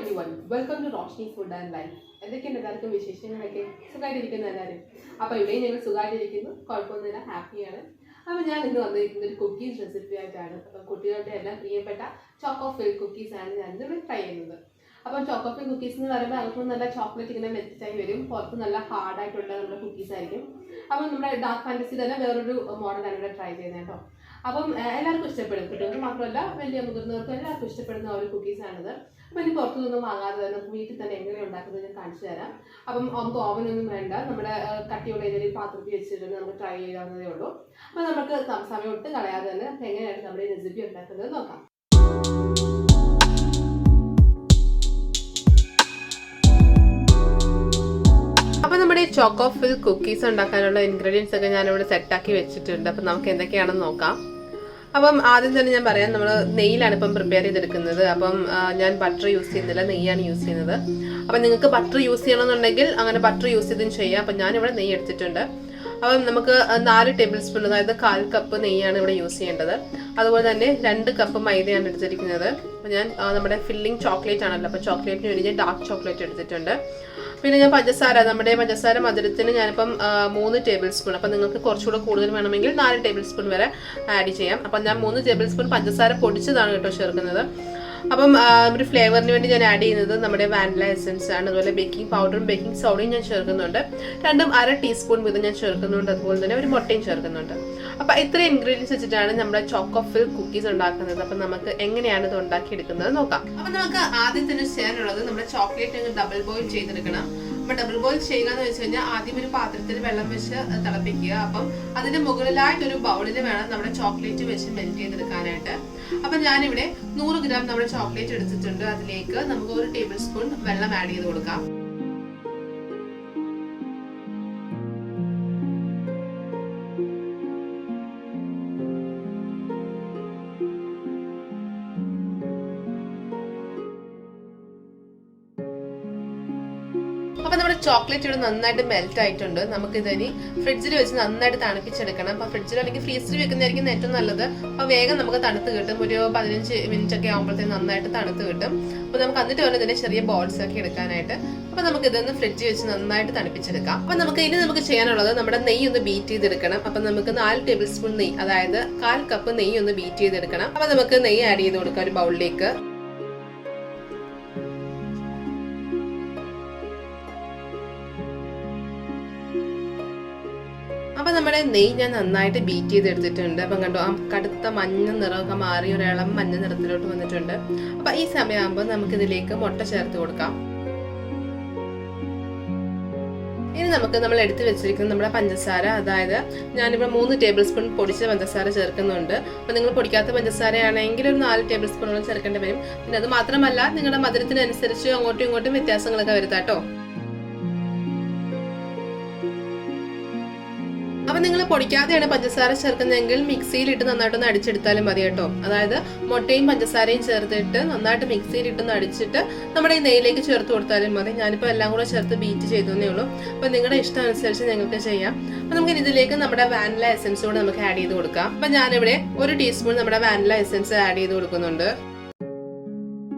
everyone, welcome to ROSHNI Food and Life. എന്തൊക്കെയുണ്ട് എല്ലാവർക്കും വിശേഷങ്ങളൊക്കെ? സുഖമായിട്ടിരിക്കുന്നു എല്ലാവരും. അപ്പോൾ ഇവിടെയും ഞങ്ങൾ സുഖമായിട്ടിരിക്കുന്നു, കുഴപ്പമൊന്നുമില്ല, ഹാപ്പിയാണ്. അപ്പോൾ ഞാൻ ഇന്ന് വന്നിരിക്കുന്നത് ഒരു കുക്കീസ് റെസിപ്പി ആയിട്ടാണ്. അപ്പോൾ കുട്ടികളുടെ എല്ലാം പ്രിയപ്പെട്ട ചോക്കോ ഫിൽ കുക്കീസ് ആണ് ഞാൻ ഇന്ന് ട്രൈ ചെയ്യുന്നത്. അപ്പോൾ ചോക്കോ ഫിൽ കുക്കീസ് എന്ന് പറയുമ്പോൾ അകത്ത് നല്ല ചോക്ലേറ്റ് ഇങ്ങനെ മെൽറ്റായി വരും, പുറത്ത് നല്ല ഹാർഡായിട്ടുള്ള നമ്മുടെ കുക്കീസ് ആയിരിക്കും. അപ്പം നമ്മുടെ ഡാർക്ക് ഫാൻറ്റസി തന്നെ വേറൊരു മോഡലാണ് ഇവിടെ ട്രൈ ചെയ്യുന്നത് കേട്ടോ. അപ്പം എല്ലാവർക്കും ഇഷ്ടപ്പെടും, കുട്ടികൾക്ക് മാത്രമല്ല വലിയ മുതിർന്നവർക്കും എല്ലാവർക്കും ഇഷ്ടപ്പെടുന്ന ഒരു കുക്കീസാണിത്. അപ്പം ഇനി പുറത്തുനിന്നും വാങ്ങാതെ തന്നെ നമുക്ക് വീട്ടിൽ തന്നെ എങ്ങനെ ഉണ്ടാക്കുന്നത് ഞാൻ കാണിച്ചു തരാം. അപ്പം നമുക്ക് ഓവനൊന്നും വേണ്ട, നമ്മുടെ കട്ടിയുള്ള ഏതെങ്കിലും പാത്രത്തിൽ വെച്ചിട്ട് നമുക്ക് ട്രൈ ചെയ്യാവുന്നതേ ഉള്ളൂ. അപ്പം നമുക്ക് സമയം ഒട്ടും കളയാതെ തന്നെ എങ്ങനെയാണ് നമ്മുടെ റെസിപ്പി ഉണ്ടാക്കുന്നത് നോക്കാം. അപ്പോൾ നമ്മുടെ ഈ ചോക്കോ ഫിൽ കുക്കീസ് ഉണ്ടാക്കാനുള്ള ഇൻഗ്രീഡിയൻസ് ഒക്കെ ഞാനിവിടെ സെറ്റാക്കി വെച്ചിട്ടുണ്ട്. അപ്പം നമുക്ക് എന്തൊക്കെയാണെന്ന് നോക്കാം. അപ്പം ആദ്യം തന്നെ ഞാൻ പറയാം, നമ്മൾ നെയ്യിലാണ് ഇപ്പം പ്രിപ്പയർ ചെയ്തെടുക്കുന്നത്. അപ്പം ഞാൻ ബട്ടർ യൂസ് ചെയ്യുന്നില്ല, നെയ്യാണ് യൂസ് ചെയ്യുന്നത്. അപ്പം നിങ്ങൾക്ക് ബട്ടർ യൂസ് ചെയ്യണമെന്നുണ്ടെങ്കിൽ അങ്ങനെ ബട്ടർ യൂസ് ചെയ്തും ചെയ്യാം. അപ്പം ഞാനിവിടെ നെയ്യ് എടുത്തിട്ടുണ്ട്. അപ്പം നമുക്ക് 4 ടേബിൾ സ്പൂൺ, അതായത് 1/4 കപ്പ് നെയ്യാണ് ഇവിടെ യൂസ് ചെയ്യേണ്ടത്. അതുപോലെ തന്നെ 2 കപ്പ് മൈദയാണ് എടുത്തിരിക്കുന്നത്. അപ്പം ഞാൻ നമ്മുടെ ഫില്ലിംഗ് ചോക്ലേറ്റ് ആണല്ലോ, അപ്പോൾ ചോക്ലേറ്റിന് വേണ്ടി ഞാൻ ഡാർക്ക് ചോക്ലേറ്റ് എടുത്തിട്ടുണ്ട്. പിന്നെ ഞാൻ നമ്മുടെ പഞ്ചസാര മധുരത്തിന് ഞാനിപ്പം 3 ടേബിൾ സ്പൂൺ, അപ്പം നിങ്ങൾക്ക് കുറച്ചുകൂടെ കൂടുതൽ വേണമെങ്കിൽ 4 ടേബിൾ സ്പൂൺ വരെ ആഡ് ചെയ്യാം. അപ്പം ഞാൻ 3 ടേബിൾ സ്പൂൺ പഞ്ചസാര പൊടിച്ചതാണ് കേട്ടോ ചേർക്കുന്നത്. അപ്പം ഒരു ഫ്ലേവറിന് വേണ്ടി ഞാൻ ആഡ് ചെയ്യുന്നത് നമ്മുടെ വാനില എസൻസ് ആണ്. അതുപോലെ ബേക്കിംഗ് പൗഡറും ബേക്കിംഗ് സോഡയും ഞാൻ ചേർക്കുന്നുണ്ട്. രണ്ടും 1/2 ടീസ്പൂൺ വീതം ഞാൻ ചേർക്കുന്നുണ്ട്. അതുപോലെ തന്നെ ഒരു മുട്ടയും ചേർക്കുന്നുണ്ട്. അപ്പം ഇത്രയും ഇൻഗ്രീഡിയൻസ് വെച്ചിട്ടാണ് നമ്മുടെ ചോക്കോ ഫിൽ കുക്കീസ് ഉണ്ടാക്കുന്നത്. അപ്പം നമുക്ക് എങ്ങനെയാണ് ഇത് ഉണ്ടാക്കിയെടുക്കുന്നത് നോക്കാം. അപ്പം നമുക്ക് ആദ്യം തന്നെ ചെയ്യാനുള്ളത് നമ്മുടെ ചോക്ലേറ്റ് ഡബിൾ ബോയിൽ ചെയ്തെടുക്കണം. അപ്പം ഡബിൾ ബോയിൽ ചെയ്യുക എന്ന് വെച്ച് കഴിഞ്ഞാൽ ആദ്യം ഒരു പാത്രത്തിൽ വെള്ളം വെച്ച് തിളപ്പിക്കുക. അപ്പം അതിന്റെ മുകളിലായിട്ടൊരു ബൗളിൽ വേണം നമ്മുടെ ചോക്ലേറ്റ് വെച്ച് മെൽറ്റ് ചെയ്തെടുക്കാനായിട്ട്. അപ്പം ഞാനിവിടെ 100 ഗ്രാം നമ്മുടെ ചോക്ലേറ്റ് എടുത്തിട്ടുണ്ട്. അതിലേക്ക് നമുക്ക് 1 ടേബിൾ സ്പൂൺ വെള്ളം ആഡ് ചെയ്ത് കൊടുക്കാം. അപ്പൊ നമ്മുടെ ചോക്ലേറ്റ് ഇവിടെ നന്നായിട്ട് മെൽറ്റ് ആയിട്ടുണ്ട്. നമുക്ക് ഇതിനി ഫ്രിഡ്ജിൽ വെച്ച് നന്നായിട്ട് തണുപ്പിച്ചെടുക്കണം. അപ്പൊ ഫ്രിഡ്ജിൽ അല്ലെങ്കിൽ ഫ്രീസറിൽ വെക്കുന്നതായിരിക്കും ഏറ്റവും നല്ലത്. അപ്പൊ വേഗം നമുക്ക് തണുത്ത് കിട്ടും. ഒരു 15 മിനിറ്റ് ഒക്കെ ആകുമ്പോഴത്തേക്കും നന്നായിട്ട് തണുത്ത് കിട്ടും. അപ്പൊ നമുക്ക് എന്നിട്ട് വേണം ഇതിന്റെ ചെറിയ ബോൾസ് ഒക്കെ എടുക്കാനായിട്ട്. അപ്പൊ നമുക്ക് ഇതൊന്ന് ഫ്രിഡ്ജിൽ വെച്ച് നന്നായിട്ട് തണുപ്പിച്ചെടുക്കാം. അപ്പൊ നമുക്ക് ചെയ്യാനുള്ളത് നമ്മുടെ നെയ്യ് ഒന്ന് ബീറ്റ് ചെയ്തെടുക്കണം. അപ്പൊ നമുക്ക് 4 ടേബിൾ സ്പൂൺ നെയ്യ്, അതായത് 1/4 കപ്പ് നെയ്യ് ഒന്ന് ബീറ്റ് ചെയ്തെടുക്കണം. അപ്പൊ നമുക്ക് നെയ്യ് ആഡ് ചെയ്ത് കൊടുക്കാം ഒരു ബൗളിലേക്ക്. അപ്പൊ നമ്മുടെ നെയ്യ് ഞാൻ നന്നായിട്ട് ബീറ്റ് ചെയ്തെടുത്തിട്ടുണ്ട്. അപ്പം കണ്ടോ, ആ കടുത്ത മഞ്ഞ നിറമൊക്കെ മാറി ഒരു ഇളം മഞ്ഞ നിറത്തിലോട്ട് വന്നിട്ടുണ്ട്. അപ്പൊ ഈ സമയമാകുമ്പോൾ നമുക്ക് ഇതിലേക്ക് മുട്ട ചേർത്ത് കൊടുക്കാം. ഇനി നമുക്ക് നമ്മൾ എടുത്തു വെച്ചിരിക്കുന്ന നമ്മുടെ പഞ്ചസാര, അതായത് ഞാനിപ്പോൾ 3 ടേബിൾ സ്പൂൺ പൊടിച്ച പഞ്ചസാര ചേർക്കുന്നുണ്ട്. അപ്പൊ നിങ്ങൾ പൊടിക്കാത്ത പഞ്ചസാരയാണെങ്കിൽ ഒരു 4 ടേബിൾ സ്പൂണോളം ചേർക്കേണ്ടി വരും. പിന്നെ അത് മാത്രമല്ല, നിങ്ങളുടെ മധുരത്തിനനുസരിച്ച് അങ്ങോട്ടും ഇങ്ങോട്ടും വ്യത്യാസങ്ങളൊക്കെ വരുത്താട്ടോ. അപ്പൊ നിങ്ങൾ പൊടിക്കാതെയാണ് പഞ്ചസാര ചേർക്കുന്നതെങ്കിൽ മിക്സിയിലിട്ട് നന്നായിട്ടൊന്ന് അടിച്ചെടുത്താലും മതി കേട്ടോ. അതായത് മുട്ടയും പഞ്ചസാരയും ചേർത്തിട്ട് നന്നായിട്ട് മിക്സിയിലിട്ടൊന്ന് അടിച്ചിട്ട് നമ്മുടെ ഈ നെയ്യിലേക്ക് ചേർത്ത് കൊടുത്താലും മതി. ഞാനിപ്പോൾ എല്ലാം കൂടെ ചേർത്ത് ബീറ്റ് ചെയ്തേ ഉള്ളൂ. അപ്പൊ നിങ്ങളുടെ ഇഷ്ടം അനുസരിച്ച് നിങ്ങൾക്ക് ചെയ്യാം. അപ്പൊ നമുക്ക് ഇതിലേക്ക് നമ്മുടെ വാനില എസൻസ് കൂടെ നമുക്ക് ആഡ് ചെയ്ത് കൊടുക്കാം. അപ്പൊ ഞാനിവിടെ 1 ടീസ്പൂൺ നമ്മുടെ വാനില എസൻസ് ആഡ് ചെയ്ത് കൊടുക്കുന്നുണ്ട്.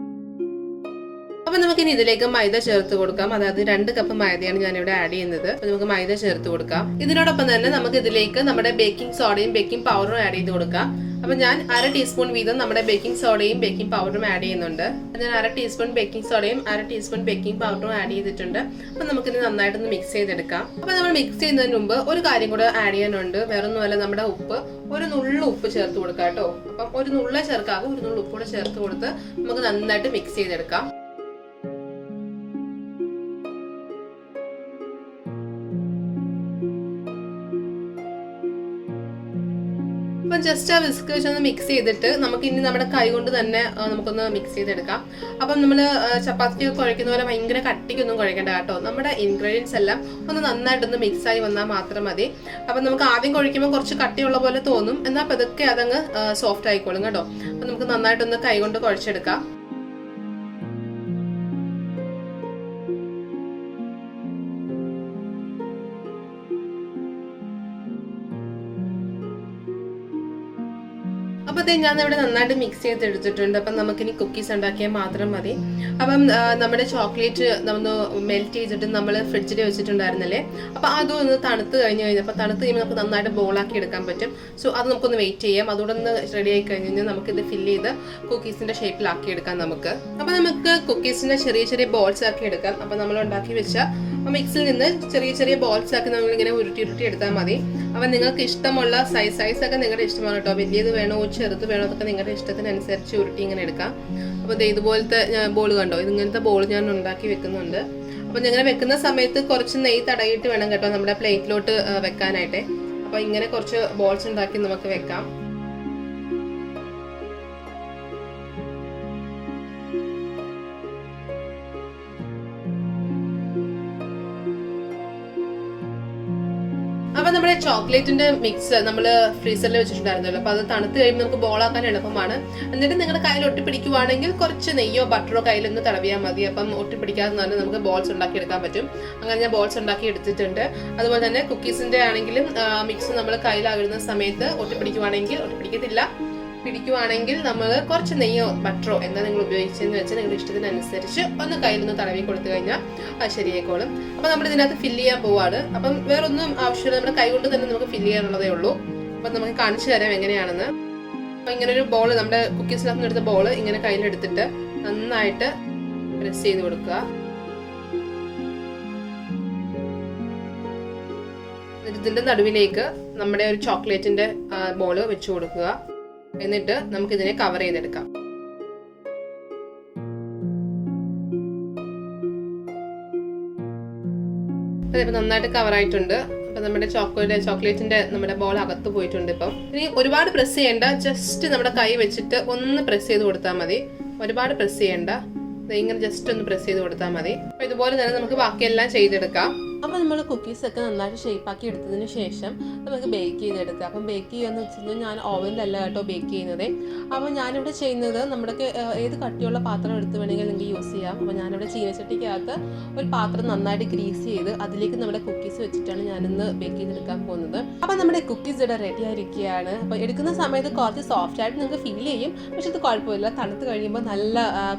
അപ്പൊ നമുക്കിനി ഇതിലേക്ക് മൈദ ചേർത്ത് കൊടുക്കാം. അതായത് 2 കപ്പ് മൈദയാണ് ഞാനിവിടെ ആഡ് ചെയ്യുന്നത്. അപ്പൊ നമുക്ക് മൈദ ചേർത്ത് കൊടുക്കാം. ഇതിനോടൊപ്പം തന്നെ നമുക്ക് ഇതിലേക്ക് നമ്മുടെ ബേക്കിംഗ് സോഡയും ബേക്കിംഗ് പൗഡറും ആഡ് ചെയ്ത് കൊടുക്കാം. അപ്പൊ ഞാൻ 1/2 ടീസ്പൂൺ വീതം നമ്മുടെ ബേക്കിംഗ് സോഡയും ബേക്കിംഗ് പൗഡറും ആഡ് ചെയ്യുന്നുണ്ട്. ഞാൻ 1/2 ടീസ്പൂൺ ബേക്കിംഗ് സോഡയും 1/2 ടീസ്പൂൺ ബേക്കിംഗ് പൗഡറും ആഡ് ചെയ്തിട്ടുണ്ട്. അപ്പൊ നമുക്കിത് നന്നായിട്ടൊന്ന് മിക്സ് ചെയ്തെടുക്കാം. അപ്പൊ നമ്മൾ മിക്സ് ചെയ്യുന്നതിന് മുമ്പ് ഒരു കാര്യം കൂടെ ആഡ് ചെയ്യാനുണ്ട്. വേറൊന്നുമല്ല, നമ്മുടെ ഉപ്പ്, ഒരു നുള്ളു ഉപ്പ് ചേർത്ത് കൊടുക്കാം കേട്ടോ. അപ്പം ഒരു നുള്ളേ ചേർക്കാവും, ഒരു നുള്ളു ഉപ്പ് കൂടെ ചേർത്ത് കൊടുത്ത് നമുക്ക് നന്നായിട്ട് മിക്സ് ചെയ്തെടുക്കാം. അപ്പം ജസ്റ്റ് ആ വിസ്ക് വെച്ചൊന്ന് മിക്സ് ചെയ്തിട്ട് നമുക്ക് ഇനി നമ്മുടെ കൈ കൊണ്ട് തന്നെ നമുക്കൊന്ന് മിക്സ് ചെയ്തെടുക്കാം. അപ്പം നമ്മൾ ചപ്പാത്തി കുഴയ്ക്കുന്ന പോലെ ഭയങ്കര കട്ടിക്കൊന്നും കുഴയ്ക്കേണ്ട കേട്ടോ. നമ്മുടെ ഇൻഗ്രീഡിയൻസ് എല്ലാം ഒന്ന് നന്നായിട്ടൊന്ന് മിക്സായി വന്നാൽ മാത്രം മതി. അപ്പം നമുക്ക് ആദ്യം കുഴയ്ക്കുമ്പോൾ കുറച്ച് കട്ടിയുള്ള പോലെ തോന്നും, എന്നാൽ പതുക്കെ അതങ്ങ് സോഫ്റ്റ് ആയിക്കോളും കേട്ടോ. അപ്പം നമുക്ക് നന്നായിട്ടൊന്ന് കൈ കൊണ്ട് കുഴച്ചെടുക്കാം. അപ്പോൾ ഞാൻ ഇവിടെ നന്നായിട്ട് മിക്സ് ചെയ്തെടുത്തിട്ടുണ്ട്. അപ്പം നമുക്കിനി കുക്കീസ് ഉണ്ടാക്കിയാൽ മാത്രം മതി. അപ്പം നമ്മുടെ ചോക്ലേറ്റ് നമ്മൾ മെൽറ്റ് ചെയ്തിട്ട് നമ്മൾ ഫ്രിഡ്ജിൽ വെച്ചിട്ടുണ്ടായിരുന്നല്ലേ, അപ്പോൾ അതൊന്ന് തണുത്ത് കഴിഞ്ഞപ്പോൾ തണുത്ത് കഴിയുമ്പോൾ നമുക്ക് നന്നായിട്ട് ബോളാക്കി എടുക്കാൻ പറ്റും. സോ അത് നമുക്കൊന്ന് വെയിറ്റ് ചെയ്യാം. അതുകൂടെ ഒന്ന് റെഡി ആയി കഴിഞ്ഞ് കഴിഞ്ഞാൽ നമുക്കിത് ഫില്ല് ചെയ്ത് കുക്കീസിൻ്റെ ഷേപ്പിലാക്കി എടുക്കാം നമുക്ക്. അപ്പോൾ നമുക്ക് കുക്കീസിൻ്റെ ചെറിയ ചെറിയ ബോൾസ് ആക്കി എടുക്കാം. അപ്പോൾ നമ്മൾ ഉണ്ടാക്കി വെച്ച മിക്സിൽ നിന്ന് ചെറിയ ചെറിയ ബോൾസ് ആക്കി നമ്മളിങ്ങനെ ഉരുട്ടി എടുത്താൽ മതി. അപ്പം നിങ്ങൾക്ക് ഇഷ്ടമുള്ള സൈസൊക്കെ നിങ്ങളുടെ ഇഷ്ടമാണ് കേട്ടോ. വലിയത് വേണോ ചെറുത് വേണോ അതൊക്കെ നിങ്ങളുടെ ഇഷ്ടത്തിനനുസരിച്ച് ഉരുട്ടി ഇങ്ങനെ എടുക്കാം. അപ്പോൾ ഇതുപോലത്തെ ബോൾ കണ്ടോ, ഇങ്ങനത്തെ ബോൾ ഞാൻ ഉണ്ടാക്കി വെക്കുന്നുണ്ട്. അപ്പോൾ ഞങ്ങൾ വെക്കുന്ന സമയത്ത് കുറച്ച് നെയ്യ് തടയിട്ട് വേണം കേട്ടോ നമ്മുടെ പ്ലേറ്റിലോട്ട് വെക്കാനായിട്ട്. അപ്പോൾ ഇങ്ങനെ കുറച്ച് ബോൾസ് ഉണ്ടാക്കി നമുക്ക് വെക്കാം. അപ്പോൾ നമ്മുടെ ചോക്ലേറ്റിന്റെ മിക്സ് നമ്മൾ ഫ്രീസറിൽ വെച്ചിട്ടുണ്ടായിരുന്നല്ലോ, അപ്പോൾ അത് തണുത്ത് കഴിയുമ്പോൾ നമുക്ക് ബോളാക്കാൻ എളുപ്പമാണ്. എന്നിട്ട് നിങ്ങളുടെ കയ്യിൽ ഒട്ടിപ്പിടിക്കുവാണെങ്കിൽ കുറച്ച് നെയ്യോ ബട്ടറോ കയ്യിലൊന്ന് തടവിയാൽ മതി. അപ്പം ഒട്ടിപ്പിടിക്കാതെ തന്നെ നമുക്ക് ബോൾസ് ഉണ്ടാക്കി എടുക്കാൻ പറ്റും. അങ്ങനെ ഞാൻ ബോൾസ് ഉണ്ടാക്കി എടുത്തിട്ടുണ്ട്. അതുപോലെ തന്നെ കുക്കീസിന്റെ ആണെങ്കിലും മിക്സ് നമ്മൾ കയ്യിലാകുന്ന സമയത്ത് പിടിക്കുവാണെങ്കിൽ നമ്മൾ കുറച്ച് നെയ്യോ ബട്ടറോ എന്താ നിങ്ങൾ ഉപയോഗിച്ചതെന്ന് വെച്ചാൽ നിങ്ങളുടെ ഇഷ്ടത്തിനനുസരിച്ച് ഒന്ന് കയ്യിലൊന്ന് തടവി കൊടുത്തു കഴിഞ്ഞാൽ അത് ശരിയായിക്കോളും. അപ്പോൾ നമ്മൾ ഇതിനകത്ത് ഫില്ല് ചെയ്യാൻ പോവാണ്. അപ്പം വേറൊന്നും ആവശ്യമില്ല, നമ്മുടെ കൈ കൊണ്ട് തന്നെ നമുക്ക് ഫില്ല് ചെയ്യാനുള്ളതേ ഉള്ളൂ. അപ്പം നമുക്ക് കാണിച്ചു തരാം എങ്ങനെയാണെന്ന്. അപ്പം ഇങ്ങനെ ഒരു ബോൾ, നമ്മുടെ കുക്കീസിനകത്ത് എടുത്ത ബോൾ ഇങ്ങനെ കയ്യിലെടുത്തിട്ട് നന്നായിട്ട് പ്രസ് ചെയ്ത് കൊടുക്കുക. ഇതിന്റെ നടുവിലേക്ക് നമ്മുടെ ഒരു ചോക്ലേറ്റിന്റെ ബോൾ വെച്ചു കൊടുക്കുക. എന്നിട്ട് നമുക്ക് ഇതിനെ കവർ ചെയ്തെടുക്കാം. അതിപ്പോ നന്നായിട്ട് കവർ ആയിട്ടുണ്ട്. അപ്പൊ നമ്മുടെ ചോക്ലേറ്റിന്റെ നമ്മുടെ ബോൾ അകത്ത് പോയിട്ടുണ്ട്. ഇപ്പം ഇനി ഒരുപാട് പ്രസ് ചെയ്യണ്ട, ജസ്റ്റ് നമ്മുടെ കൈ വെച്ചിട്ട് ഒന്ന് പ്രസ് ചെയ്ത് കൊടുത്താൽ മതി. ഒരുപാട് പ്രസ് ചെയ്യണ്ട, ഇങ്ങനെ ജസ്റ്റ് ഒന്ന് പ്രസ് ചെയ്ത് കൊടുത്താൽ മതി. അപ്പൊ ഇതുപോലെ തന്നെ നമുക്ക് ബാക്കിയെല്ലാം ചെയ്തെടുക്കാം. അപ്പോൾ നമ്മൾ കുക്കീസൊക്കെ നന്നായിട്ട് ഷേപ്പാക്കി എടുത്തതിന് ശേഷം നമുക്ക് ബേക്ക് ചെയ്തെടുക്കുക. അപ്പം ബേക്ക് ചെയ്യുകയെന്ന് വെച്ച് കഴിഞ്ഞാൽ ഞാൻ ഓവനിലല്ല കേട്ടോ ബേക്ക് ചെയ്യുന്നത്. അപ്പോൾ ഞാനിവിടെ ചെയ്യുന്നത് നമ്മുടെ ഏത് കട്ടിയുള്ള പാത്രം എടുത്ത് വേണമെങ്കിൽ നിങ്ങൾക്ക് യൂസ് ചെയ്യാം. അപ്പോൾ ഞാനിവിടെ ചീനച്ചട്ടിക്കകത്ത് ഒരു പാത്രം നന്നായിട്ട് ഗ്രീസ് ചെയ്ത് അതിലേക്ക് നമ്മുടെ കുക്കീസ് വെച്ചിട്ടാണ് ഞാനിന്ന് ബേക്ക് ചെയ്തെടുക്കാൻ പോകുന്നത്. അപ്പോൾ നമ്മുടെ കുക്കീസ് ഇവിടെ റെഡി ആയിരിക്കുകയാണ്. അപ്പോൾ എടുക്കുന്ന സമയത്ത് കുറച്ച് സോഫ്റ്റ് ആയിട്ട് നിങ്ങൾക്ക് ഫീൽ ചെയ്യും, പക്ഷെ ഇത് കുഴപ്പമില്ല. തണുത്ത് കഴിയുമ്പോൾ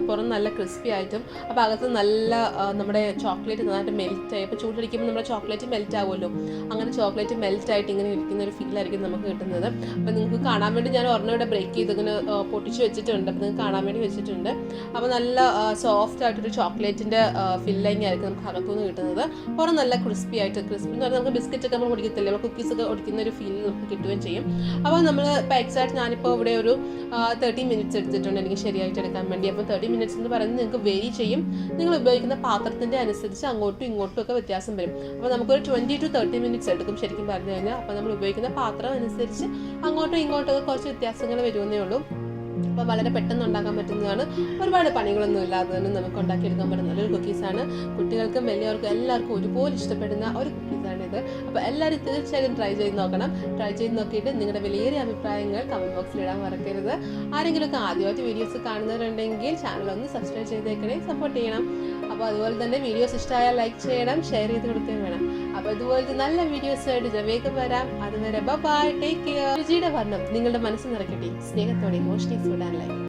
പുറം നല്ല ക്രിസ്പി ആയിട്ടും അപ്പോൾ അകത്ത് നല്ല നമ്മുടെ ചോക്ലേറ്റ് നന്നായിട്ട് മെൽറ്റ് ആയി. അപ്പോൾ ചൂട് നമ്മുടെ ചോക്ലേറ്റ് മെൽറ്റ് ആവുമല്ലോ, അങ്ങനെ ചോക്ലേറ്റ് മെൽറ്റ് ആയിട്ട് ഇങ്ങനെ ഇരിക്കുന്ന ഒരു ഫീലായിരിക്കും നമുക്ക് കിട്ടുന്നത്. അപ്പോൾ നിങ്ങൾക്ക് കാണാൻ വേണ്ടി ഞാൻ ഒരെണ്ണം ഇവിടെ ബ്രേക്ക് ചെയ്ത് ഇങ്ങനെ പൊട്ടിച്ച് വെച്ചിട്ടുണ്ട്. അപ്പോൾ നിങ്ങൾക്ക് കാണാൻ വേണ്ടി വെച്ചിട്ടുണ്ട്. അപ്പോൾ നല്ല സോഫ്റ്റ് ആയിട്ടൊരു ചോക്ലേറ്റിൻ്റെ ഫില്ലിങ് ആയിരിക്കും നമുക്ക് അകത്തുനിന്ന് കിട്ടുന്നത്. പുറം നല്ല ക്രിസ്പി ആയിട്ട്, ക്രിസ്പി എന്ന് പറഞ്ഞാൽ നമുക്ക് ബിസ്ക്കറ്റ് ഒക്കെ നമ്മൾ പൊടിക്കത്തില്ല, നമ്മൾ കുക്കീസൊക്കെ ഒടിക്കുന്ന ഒരു ഫീൽ നമുക്ക് കിട്ടുകയും ചെയ്യും. അപ്പോൾ നമ്മൾ ഇപ്പോൾ എക്സാക്ട് ഞാനിപ്പോൾ ഇവിടെ ഒരു 30 മിനിറ്റ്സ് എടുത്തിട്ടുണ്ട് എനിക്ക് ശരിയായിട്ട് എടുക്കാൻ വേണ്ടി. അപ്പോൾ 30 മിനിറ്റ്സ് എന്ന് പറയുന്നത് നിങ്ങൾക്ക് വേരി ചെയ്യും, നിങ്ങൾ ഉപയോഗിക്കുന്ന പാത്രത്തിൻ്റെ അനുസരിച്ച് അങ്ങോട്ടും ഇങ്ങോട്ടും ഒക്കെ വ്യത്യാസം വരും. അപ്പോൾ നമുക്കൊരു 20 to 30 മിനിറ്റ്സ് എടുക്കും ശരിക്കും പറഞ്ഞു കഴിഞ്ഞാൽ. അപ്പോൾ നമ്മൾ ഉപയോഗിക്കുന്ന പാത്രം അനുസരിച്ച് അങ്ങോട്ടും ഇങ്ങോട്ടും ഒക്കെ കുറച്ച് വ്യത്യാസങ്ങൾ വരുമെന്നേ ഉള്ളൂ. അപ്പോൾ വളരെ പെട്ടെന്ന് ഉണ്ടാക്കാൻ പറ്റുന്നതാണ്, ഒരുപാട് പണികളൊന്നും ഇല്ലാതെ തന്നെ നമുക്ക് ഉണ്ടാക്കിയെടുക്കാൻ പറ്റുന്ന നല്ലൊരു കുക്കീസാണ്. കുട്ടികൾക്കും വലിയവർക്കും എല്ലാവർക്കും ഒരുപോലെ ഇഷ്ടപ്പെടുന്ന ഒരു കുക്കീസാണിത്. അപ്പോൾ എല്ലാവരും തീർച്ചയായും ട്രൈ ചെയ്ത് നോക്കണം. ട്രൈ ചെയ്ത് നോക്കിയിട്ട് നിങ്ങളുടെ വിലയേറിയ അഭിപ്രായങ്ങൾ കമൻറ്റ് ബോക്സിൽ ഇടാൻ മറക്കരുത്. ആരെങ്കിലുമൊക്കെ ആദ്യമായിട്ട് വീഡിയോസ് കാണുന്നവരുണ്ടെങ്കിൽ ചാനൽ ഒന്ന് സബ്സ്ക്രൈബ് ചെയ്തേക്കണേ, സപ്പോർട്ട് ചെയ്യണം. അപ്പോൾ അതുപോലെ തന്നെ വീഡിയോസ് ഇഷ്ടമായാൽ ലൈക്ക് ചെയ്യണം, ഷെയർ ചെയ്ത് കൊടുക്കുകയും വേണം. അപ്പോൾ ഇതുപോലത്തെ നല്ല വീഡിയോസായിട്ട് വേഗം വരാം. അതുവരെ ബൈ, ടേക്ക് കെയർ. രുചിയുടെ വർണ്ണം നിങ്ങളുടെ മനസ്സ് നിറയ്ക്കട്ടെ. സ്നേഹത്തോടെ റോഷ്നി ഫുഡ് ആൻഡ് ലൈഫ്.